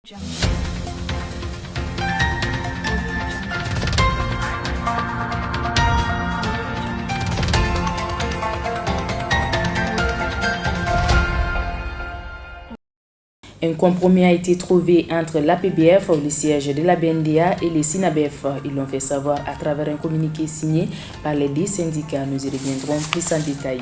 Un compromis a été trouvé entre l'APBF, le siège de la BNDA, et les SINABEF. Ils l'ont fait savoir à travers un communiqué signé par les 10 syndicats. Nous y reviendrons plus en détail.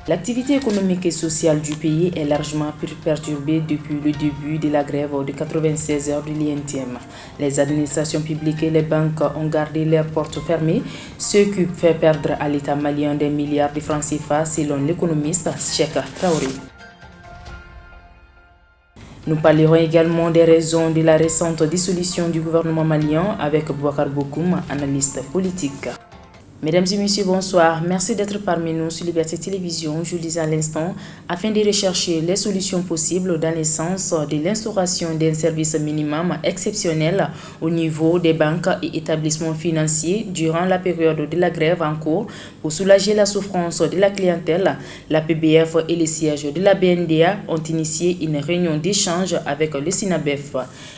L'activité économique et sociale du pays est largement perturbée depuis le début de la grève de 96 heures de l'INTM. Les administrations publiques et les banques ont gardé leurs portes fermées, ce qui fait perdre à l'État malien des milliards de francs CFA selon l'économiste Cheikh Traoré. Nous parlerons également des raisons de la récente dissolution du gouvernement malien avec Boubacar Bokoum, analyste politique. Mesdames et messieurs, bonsoir. Merci d'être parmi nous sur Liberté Télévision. Je le disais à l'instant, afin de rechercher les solutions possibles dans le sens de l'instauration d'un service minimum exceptionnel au niveau des banques et établissements financiers durant la période de la grève en cours pour soulager la souffrance de la clientèle. La PBF et les sièges de la BNDA ont initié une réunion d'échange avec le SINABEF.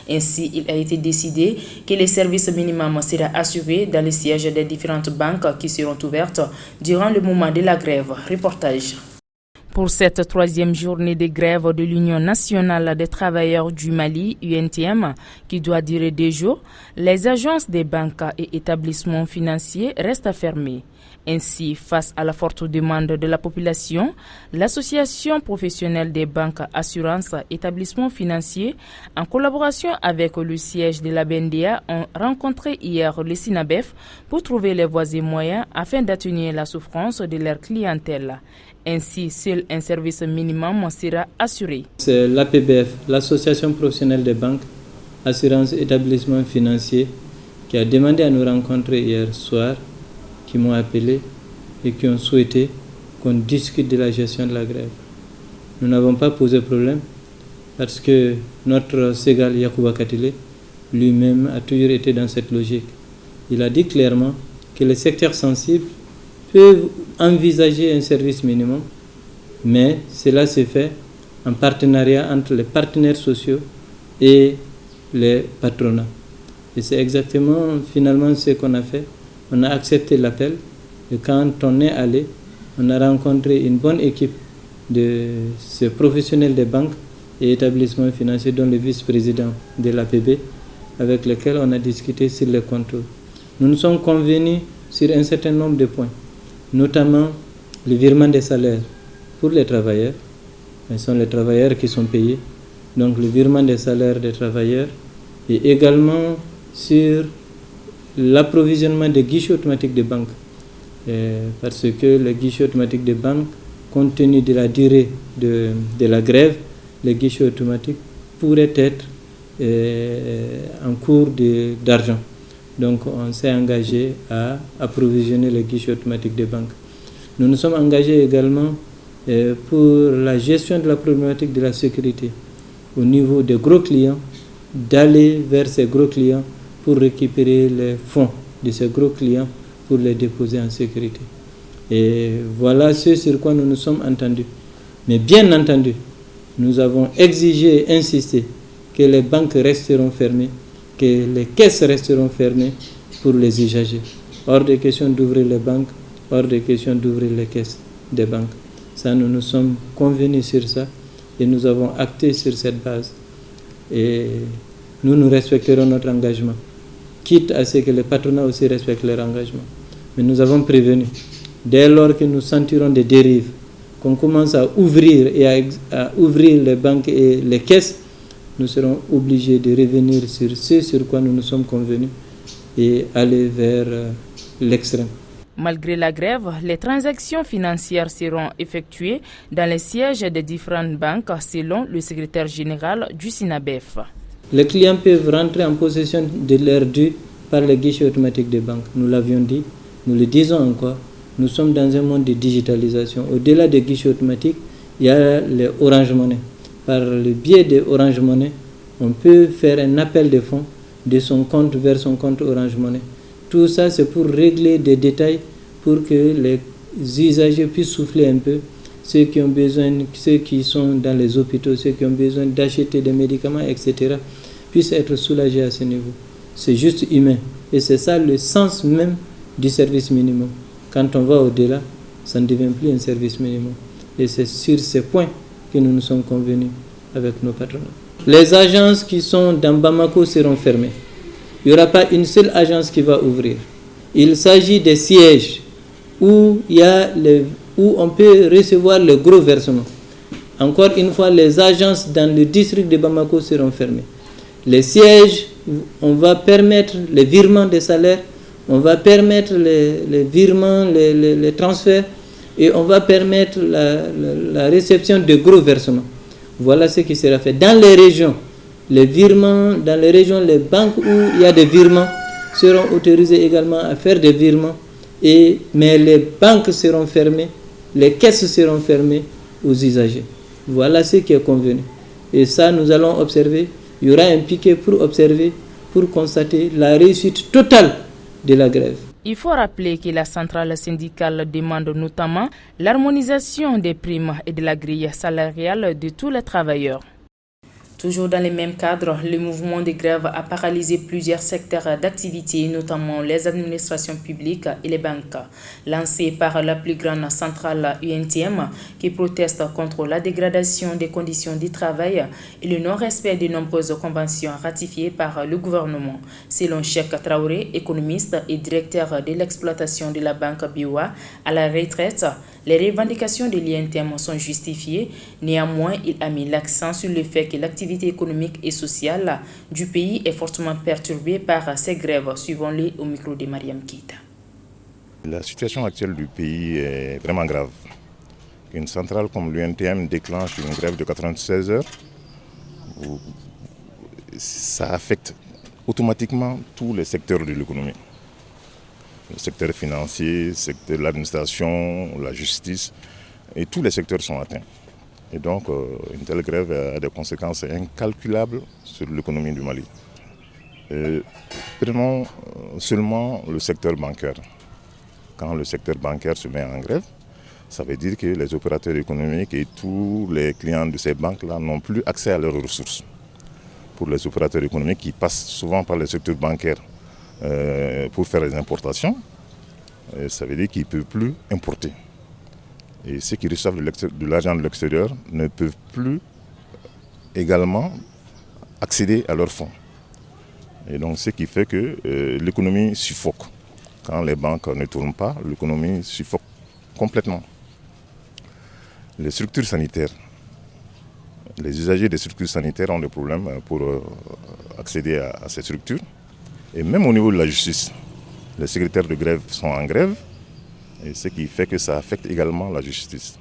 Ainsi, il a été décidé que les services minimums sera assuré dans les sièges des différentes banques qui seront ouvertes durant le moment de la grève. Reportage. Pour cette troisième journée de grève de l'Union nationale des travailleurs du Mali, UNTM, qui doit durer 2 jours, les agences des banques et établissements financiers restent fermées. Ainsi, face à la forte demande de la population, l'Association professionnelle des banques, assurances, établissements financiers, en collaboration avec le siège de la BNDA, ont rencontré hier le SINABEF pour trouver les voies et moyens afin d'atténuer la souffrance de leur clientèle. Ainsi, seul un service minimum sera assuré. C'est l'APBF, l'Association professionnelle des banques, assurances, établissements financiers, qui a demandé à nous rencontrer hier soir, qui m'ont appelé et qui ont souhaité qu'on discute de la gestion de la grève. Nous n'avons pas posé problème parce que notre Ségal Yacouba Katile lui-même a toujours été dans cette logique. Il a dit clairement que les secteurs sensibles peuvent envisager un service minimum, mais cela se fait en partenariat entre les partenaires sociaux et les patronats. Et c'est exactement finalement ce qu'on a fait. On a accepté l'appel et quand on est allé, on a rencontré une bonne équipe de ces professionnels des banques et établissements financiers, dont le vice-président de l'APB, avec lequel on a discuté sur les contours. Nous nous sommes convenus sur un certain nombre de points, notamment le virement des salaires pour les travailleurs. Ce sont les travailleurs qui sont payés, donc le virement des salaires des travailleurs, et également sur l'approvisionnement des guichets automatiques des banques. Parce que les guichets automatiques des banques, compte tenu de la durée de la grève, les guichets automatiques pourraient être en cours d'argent. Donc on s'est engagé à approvisionner les guichets automatiques des banques. Nous nous sommes engagés également pour la gestion de la problématique de la sécurité au niveau des gros clients, d'aller vers ces gros clients pour récupérer les fonds de ces gros clients pour les déposer en sécurité. Et voilà ce sur quoi nous nous sommes entendus. Mais bien entendu, nous avons exigé et insisté que les banques resteront fermées, que les caisses resteront fermées pour les usagers. Hors de question d'ouvrir les banques, hors de question d'ouvrir les caisses des banques. Ça, nous nous sommes convenus sur ça et nous avons acté sur cette base. Et nous respecterons notre engagement, quitte à ce que les patronats aussi respectent leur engagement. Mais nous avons prévenu, dès lors que nous sentirons des dérives, qu'on commence à ouvrir à ouvrir les banques et les caisses, nous serons obligés de revenir sur ce sur quoi nous nous sommes convenus et aller vers l'extrême. Malgré la grève, les transactions financières seront effectuées dans les sièges des différentes banques selon le secrétaire général du SINABEF. Les clients peuvent rentrer en possession de leurs dû par les guichets automatiques des banques. Nous l'avions dit, nous le disons encore, nous sommes dans un monde de digitalisation. Au-delà des guichets automatiques, il y a les Orange Money. Par le biais des Orange Money, on peut faire un appel de fonds de son compte vers son compte Orange Money. Tout ça, c'est pour régler des détails pour que les usagers puissent souffler un peu ceux qui ont besoin, ceux qui sont dans les hôpitaux, ceux qui ont besoin d'acheter des médicaments, etc., puissent être soulagés à ce niveau. C'est juste humain. Et c'est ça le sens même du service minimum. Quand on va au-delà, ça ne devient plus un service minimum. Et c'est sur ces points que nous nous sommes convenus avec nos patronats. Les agences qui sont dans Bamako seront fermées. Il n'y aura pas une seule agence qui va ouvrir. Il s'agit des sièges où on peut recevoir le gros versement. Encore une fois, les agences dans le district de Bamako seront fermées. Les sièges, on va permettre les virements des salaires, on va permettre les virements, les transferts, et on va permettre la réception de gros versements. Voilà ce qui sera fait. Dans les régions, les virements, dans les régions, les banques où il y a des virements seront autorisées également à faire des virements, mais les banques seront fermées, les caisses seront fermées aux usagers. Voilà ce qui est convenu. Et ça, nous allons observer. Il y aura un piquet pour observer, pour constater la réussite totale de la grève. Il faut rappeler que la centrale syndicale demande notamment l'harmonisation des primes et de la grille salariale de tous les travailleurs. Toujours dans les mêmes cadres, le mouvement de grève a paralysé plusieurs secteurs d'activité, notamment les administrations publiques et les banques. Lancé par la plus grande centrale UNTM qui proteste contre la dégradation des conditions de travail et le non-respect de nombreuses conventions ratifiées par le gouvernement. Selon Cheikh Traoré, économiste et directeur de l'exploitation de la banque BIOA à la retraite, les revendications de l'UNTM sont justifiées. Néanmoins, il a mis l'accent sur le fait que l'activité économique et sociale du pays est fortement perturbée par ces grèves, suivant-les au micro de Mariam Keita. La situation actuelle du pays est vraiment grave. Une centrale comme l'UNTM déclenche une grève de 96 heures, ça affecte automatiquement tous les secteurs de l'économie. Le secteur financier, le secteur de l'administration, la justice, et tous les secteurs sont atteints. Et donc, une telle grève a des conséquences incalculables sur l'économie du Mali. Prenons seulement le secteur bancaire. Quand le secteur bancaire se met en grève, ça veut dire que les opérateurs économiques et tous les clients de ces banques-là n'ont plus accès à leurs ressources. Pour les opérateurs économiques qui passent souvent par le secteur bancaire pour faire les importations, ça veut dire qu'ils ne peuvent plus importer. Et ceux qui reçoivent de l'argent de l'extérieur ne peuvent plus également accéder à leurs fonds. Et donc ce qui fait que l'économie suffoque. Quand les banques ne tournent pas, l'économie suffoque complètement. Les structures sanitaires, les usagers des structures sanitaires ont des problèmes pour accéder à ces structures. Et même au niveau de la justice, les secrétaires de grève sont en grève, et ce qui fait que ça affecte également la justice.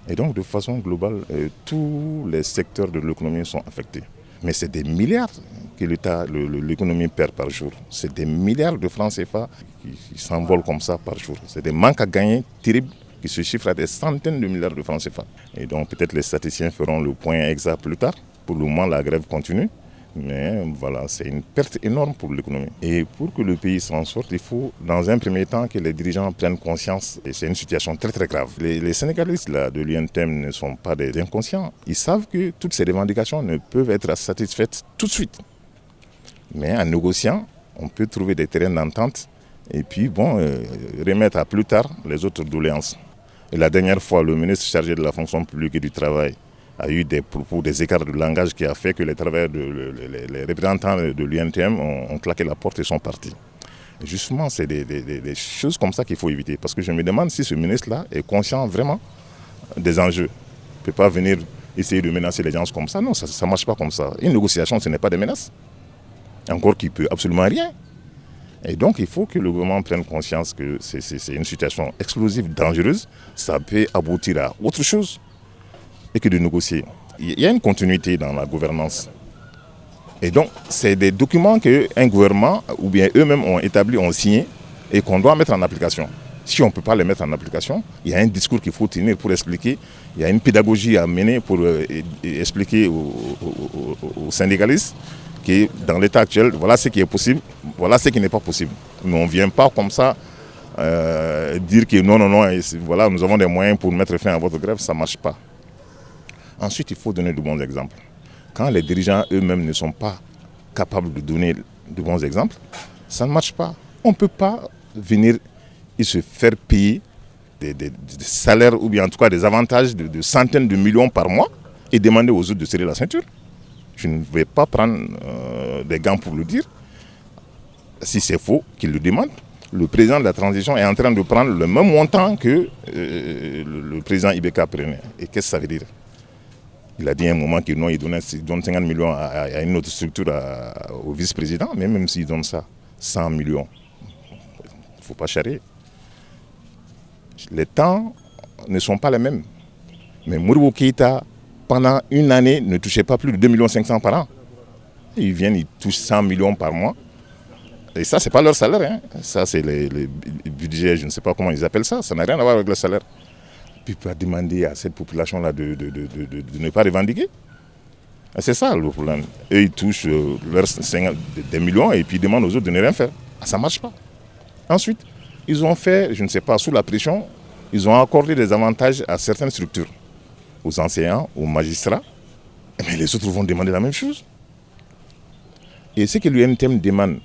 Et donc de façon globale, tous les secteurs de l'économie sont affectés. Mais c'est des milliards que l'économie perd par jour. C'est des milliards de francs CFA qui s'envolent comme ça par jour. C'est des manques à gagner terribles qui se chiffrent à des centaines de milliards de francs CFA. Et donc peut-être les statisticiens feront le point exact plus tard. Pour le moment, la grève continue. Mais voilà, c'est une perte énorme pour l'économie. Et pour que le pays s'en sorte, il faut dans un premier temps que les dirigeants prennent conscience. Et c'est une situation très très grave. Les syndicalistes là, de l'UNTM ne sont pas des inconscients. Ils savent que toutes ces revendications ne peuvent être satisfaites tout de suite. Mais en négociant, on peut trouver des terrains d'entente et puis remettre à plus tard les autres doléances. Et la dernière fois, le ministre chargé de la fonction publique et du travail a eu des propos, des écarts de langage qui a fait que les travailleurs, les représentants de l'UNTM ont claqué la porte et sont partis. Et justement, c'est des choses comme ça qu'il faut éviter. Parce que je me demande si ce ministre-là est conscient vraiment des enjeux. Il ne peut pas venir essayer de menacer les gens comme ça. Non, ça ne marche pas comme ça. Une négociation, ce n'est pas des menaces. Encore qu'il ne peut absolument rien. Et donc, il faut que le gouvernement prenne conscience que c'est une situation explosive, dangereuse. Ça peut aboutir à autre chose et que de négocier. Il y a une continuité dans la gouvernance. Et donc, c'est des documents qu'un gouvernement, ou bien eux-mêmes ont établis, ont signés, et qu'on doit mettre en application. Si on ne peut pas les mettre en application, il y a un discours qu'il faut tenir pour expliquer, il y a une pédagogie à mener pour expliquer aux syndicalistes que dans l'état actuel, voilà ce qui est possible, voilà ce qui n'est pas possible. Mais on ne vient pas comme ça dire que non, voilà, nous avons des moyens pour mettre fin à votre grève, ça ne marche pas. Ensuite, il faut donner de bons exemples. Quand les dirigeants eux-mêmes ne sont pas capables de donner de bons exemples, ça ne marche pas. On ne peut pas venir et se faire payer des salaires ou bien en tout cas des avantages de centaines de millions par mois et demander aux autres de serrer la ceinture. Je ne vais pas prendre des gants pour le dire. Si c'est faux, qu'ils le demandent. Le président de la transition est en train de prendre le même montant que le président Ibeka prenait. Et qu'est-ce que ça veut dire? Il a dit à un moment qu'il donne 50 millions à une autre structure, au vice-président, mais même s'il donne ça, 100 millions, il ne faut pas charrier. Les temps ne sont pas les mêmes. Mais Modibo Keïta, pendant une année, ne touchait pas plus de 2 500 000 par an. Ils viennent, ils touchent 100 millions par mois. Et ça, ce n'est pas leur salaire. Hein. Ça, c'est les budgets, je ne sais pas comment ils appellent ça. Ça n'a rien à voir avec le salaire. Puis pas demander à cette population-là de ne pas revendiquer. C'est ça le problème. Eux, ils touchent des millions et puis ils demandent aux autres de ne rien faire. Ça ne marche pas. Ensuite, ils ont fait, je ne sais pas, sous la pression, ils ont accordé des avantages à certaines structures, aux enseignants, aux magistrats. Mais les autres vont demander la même chose. Et ce que l'UNTM demande,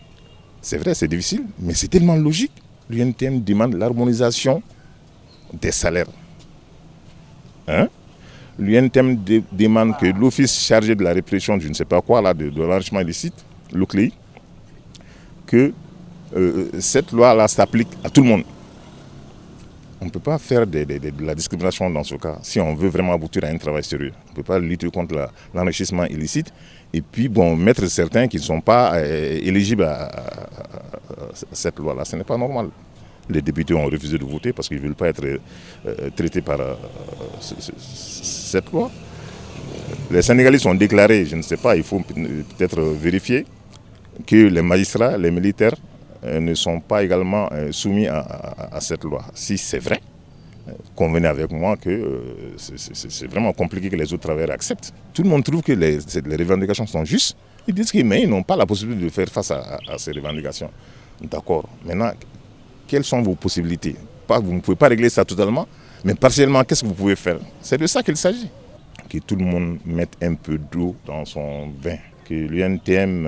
c'est vrai, c'est difficile, mais c'est tellement logique. L'UNTM demande l'harmonisation des salaires. Hein? L'UNTM demande que l'office chargé de la répression, je ne sais pas quoi, là, de l'enrichissement illicite, l'OCLEI, que cette loi-là s'applique à tout le monde. On ne peut pas faire de la discrimination dans ce cas, si on veut vraiment aboutir à un travail sérieux. On ne peut pas lutter contre l'enrichissement illicite et puis mettre certains qui ne sont pas éligibles à cette loi-là. Ce n'est pas normal. Les députés ont refusé de voter parce qu'ils ne veulent pas être traités par cette loi. Les syndicalistes ont déclaré, je ne sais pas, il faut peut-être vérifier, que les magistrats, les militaires ne sont pas également soumis à cette loi. Si c'est vrai, convenez avec moi que c'est vraiment compliqué que les autres travailleurs acceptent. Tout le monde trouve que les revendications sont justes. Ils disent qu'ils n'ont pas la possibilité de faire face à ces revendications. D'accord. Maintenant, quelles sont vos possibilités? Vous ne pouvez pas régler ça totalement, mais partiellement, qu'est-ce que vous pouvez faire? C'est de ça qu'il s'agit. Que tout le monde mette un peu d'eau dans son bain. Que l'UNTM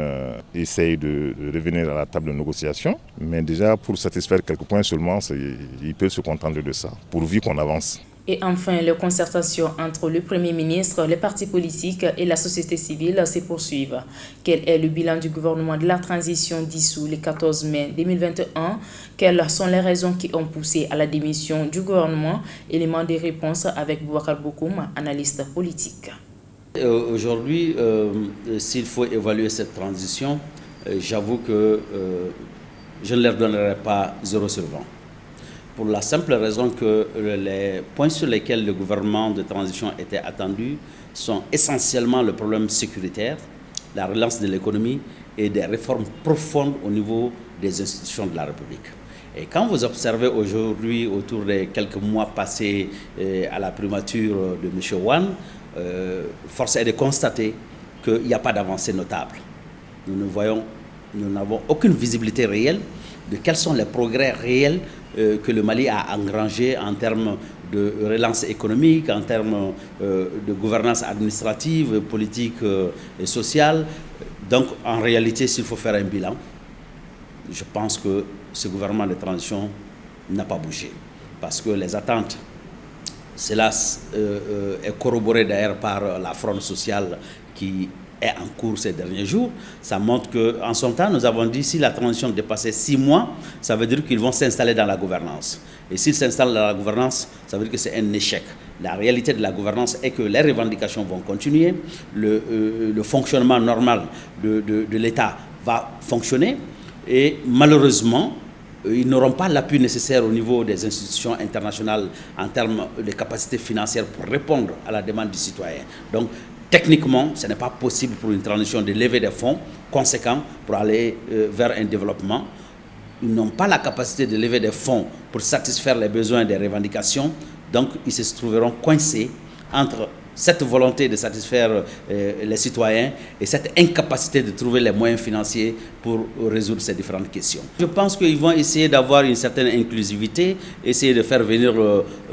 essaye de revenir à la table de négociation, mais déjà pour satisfaire quelques points seulement, il peut se contenter de ça, pourvu qu'on avance. Et enfin, les concertations entre le Premier ministre, les partis politiques et la société civile se poursuivent. Quel est le bilan du gouvernement de la transition dissous le 14 mai 2021? Quelles sont les raisons qui ont poussé à la démission du gouvernement? Élément de réponse avec Boubacar Bokoum, analyste politique. Aujourd'hui, s'il faut évaluer cette transition, j'avoue que je ne leur donnerai pas 0 sur 20. Pour la simple raison que les points sur lesquels le gouvernement de transition était attendu sont essentiellement le problème sécuritaire, la relance de l'économie et des réformes profondes au niveau des institutions de la République. Et quand vous observez aujourd'hui, autour des quelques mois passés à la primature de M. Wan, force est de constater qu'il n'y a pas d'avancée notable. Nous n'avons aucune visibilité réelle de quels sont les progrès réels que le Mali a engrangés en termes de relance économique, en termes de gouvernance administrative, politique et sociale. Donc, en réalité, s'il faut faire un bilan, je pense que ce gouvernement de transition n'a pas bougé. Parce que les attentes, cela est corroboré d'ailleurs par la fronde sociale qui est en cours ces derniers jours. Ça montre qu'en son temps, nous avons dit si la transition dépassait 6 mois, ça veut dire qu'ils vont s'installer dans la gouvernance. Et s'ils s'installent dans la gouvernance, ça veut dire que c'est un échec. La réalité de la gouvernance est que les revendications vont continuer, le fonctionnement normal de l'État va fonctionner et malheureusement, ils n'auront pas l'appui nécessaire au niveau des institutions internationales en termes de capacités financières pour répondre à la demande du citoyen. Donc, techniquement, ce n'est pas possible pour une transition de lever des fonds conséquents pour aller vers un développement. Ils n'ont pas la capacité de lever des fonds pour satisfaire les besoins des revendications. Donc, ils se trouveront coincés entre cette volonté de satisfaire les citoyens et cette incapacité de trouver les moyens financiers pour résoudre ces différentes questions. Je pense qu'ils vont essayer d'avoir une certaine inclusivité, essayer de faire venir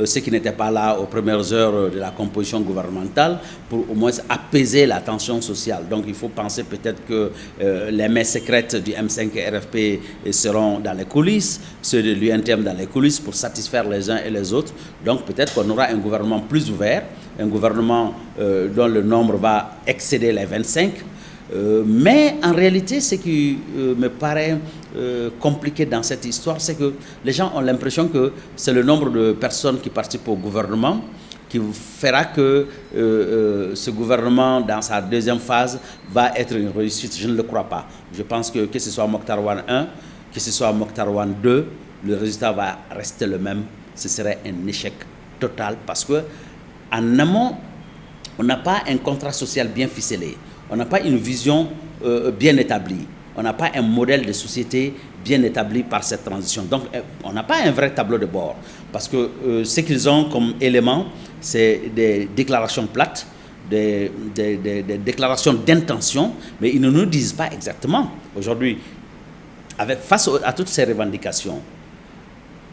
ceux qui n'étaient pas là aux premières heures de la composition gouvernementale pour au moins apaiser la tension sociale. Donc il faut penser peut-être que les mains secrètes du M5 et RFP seront dans les coulisses, ceux de l'UNTM dans les coulisses pour satisfaire les uns et les autres. Donc peut-être qu'on aura un gouvernement plus ouvert, un gouvernement dont le nombre va excéder les 25. Mais en réalité, ce qui me paraît compliqué dans cette histoire, c'est que les gens ont l'impression que c'est le nombre de personnes qui participent au gouvernement qui fera que ce gouvernement, dans sa deuxième phase, va être une réussite. Je ne le crois pas. Je pense que ce soit Mokhtar Wane 1, que ce soit Mokhtar Wane 2, le résultat va rester le même. Ce serait un échec total parce que en amont, on n'a pas un contrat social bien ficelé. On n'a pas une vision bien établie. On n'a pas un modèle de société bien établi par cette transition. Donc, on n'a pas un vrai tableau de bord. Parce que ce qu'ils ont comme élément, c'est des déclarations plates, des déclarations d'intention, mais ils ne nous disent pas exactement. Aujourd'hui, face à toutes ces revendications,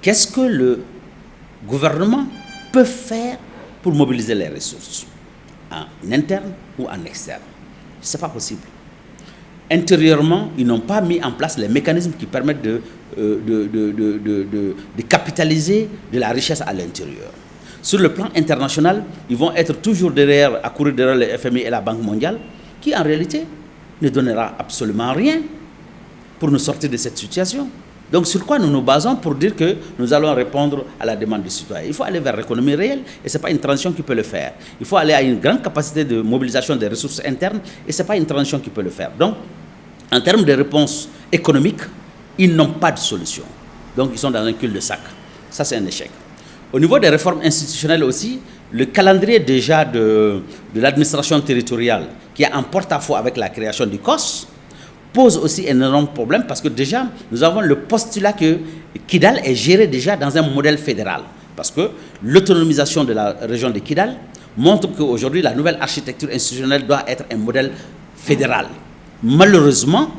qu'est-ce que le gouvernement peut faire pour mobiliser les ressources, en interne ou en externe? Ce n'est pas possible. Intérieurement, ils n'ont pas mis en place les mécanismes qui permettent de capitaliser de la richesse à l'intérieur. Sur le plan international, ils vont être toujours à courir derrière le FMI et la Banque mondiale, qui en réalité ne donnera absolument rien pour nous sortir de cette situation. Donc sur quoi nous nous basons pour dire que nous allons répondre à la demande des citoyens? Il faut aller vers l'économie réelle et ce n'est pas une transition qui peut le faire. Il faut aller à une grande capacité de mobilisation des ressources internes et ce n'est pas une transition qui peut le faire. Donc en termes de réponse économique, ils n'ont pas de solution. Donc ils sont dans un cul-de-sac. Ça c'est un échec. Au niveau des réformes institutionnelles aussi, le calendrier déjà de l'administration territoriale qui est en porte-à-faux avec la création du COS pose aussi un énorme problème parce que déjà, nous avons le postulat que Kidal est géré déjà dans un modèle fédéral. Parce que l'autonomisation de la région de Kidal montre qu'aujourd'hui, la nouvelle architecture institutionnelle doit être un modèle fédéral. Malheureusement,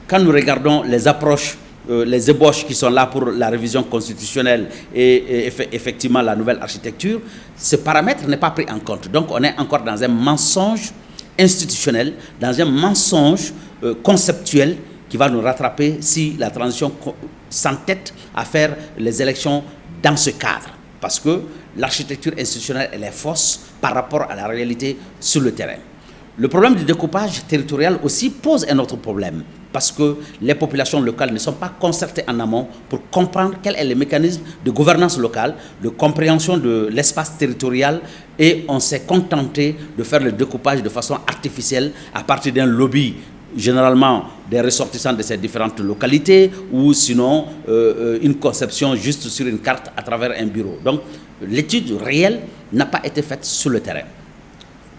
quand nous regardons les approches, les ébauches qui sont là pour la révision constitutionnelle et effectivement la nouvelle architecture, ce paramètre n'est pas pris en compte. Donc on est encore dans un mensonge institutionnel, dans un mensonge conceptuel qui va nous rattraper si la transition s'entête à faire les élections dans ce cadre. Parce que l'architecture institutionnelle, elle est fausse par rapport à la réalité sur le terrain. Le problème du découpage territorial aussi pose un autre problème. Parce que les populations locales ne sont pas concertées en amont pour comprendre quel est le mécanisme de gouvernance locale, de compréhension de l'espace territorial, et on s'est contenté de faire le découpage de façon artificielle à partir d'un lobby, généralement des ressortissants de ces différentes localités, ou sinon une conception juste sur une carte à travers un bureau. Donc l'étude réelle n'a pas été faite sur le terrain.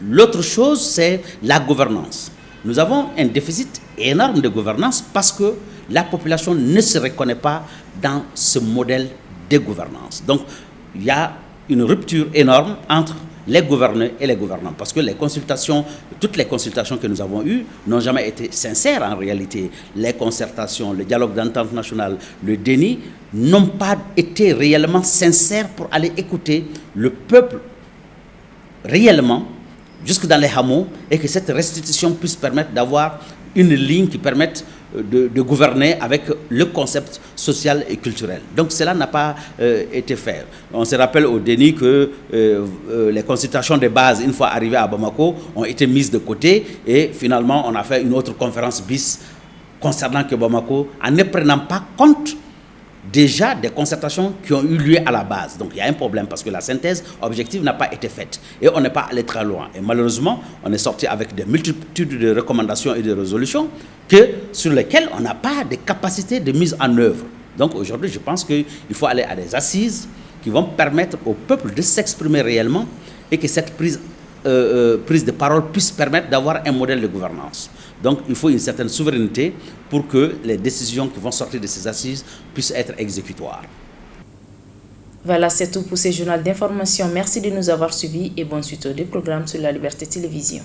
L'autre chose, c'est la gouvernance. Nous avons un déficit énorme de gouvernance parce que la population ne se reconnaît pas dans ce modèle de gouvernance. Donc, il y a une rupture énorme entre les gouvernés et les gouvernants. Parce que les consultations, toutes les consultations que nous avons eues n'ont jamais été sincères en réalité. Les concertations, le dialogue d'entente nationale, le déni n'ont pas été réellement sincères pour aller écouter le peuple réellement jusque dans les hameaux, et que cette restitution puisse permettre d'avoir une ligne qui permette de gouverner avec le concept social et culturel. Donc cela n'a pas été fait. On se rappelle au déni que les consultations de base, une fois arrivées à Bamako, ont été mises de côté, et finalement on a fait une autre conférence bis concernant que Bamako, en ne prenant pas compte déjà des concertations qui ont eu lieu à la base. Donc il y a un problème parce que la synthèse objective n'a pas été faite et on n'est pas allé très loin. Et malheureusement, on est sorti avec des multitudes de recommandations et de résolutions sur lesquelles on n'a pas de capacité de mise en œuvre. Donc aujourd'hui, je pense qu'il faut aller à des assises qui vont permettre au peuple de s'exprimer réellement et que cette prise de parole puisse permettre d'avoir un modèle de gouvernance. Donc il faut une certaine souveraineté pour que les décisions qui vont sortir de ces assises puissent être exécutoires. Voilà, c'est tout pour ce journal d'information. Merci de nous avoir suivis et bonne suite des programmes sur la Liberté Télévision.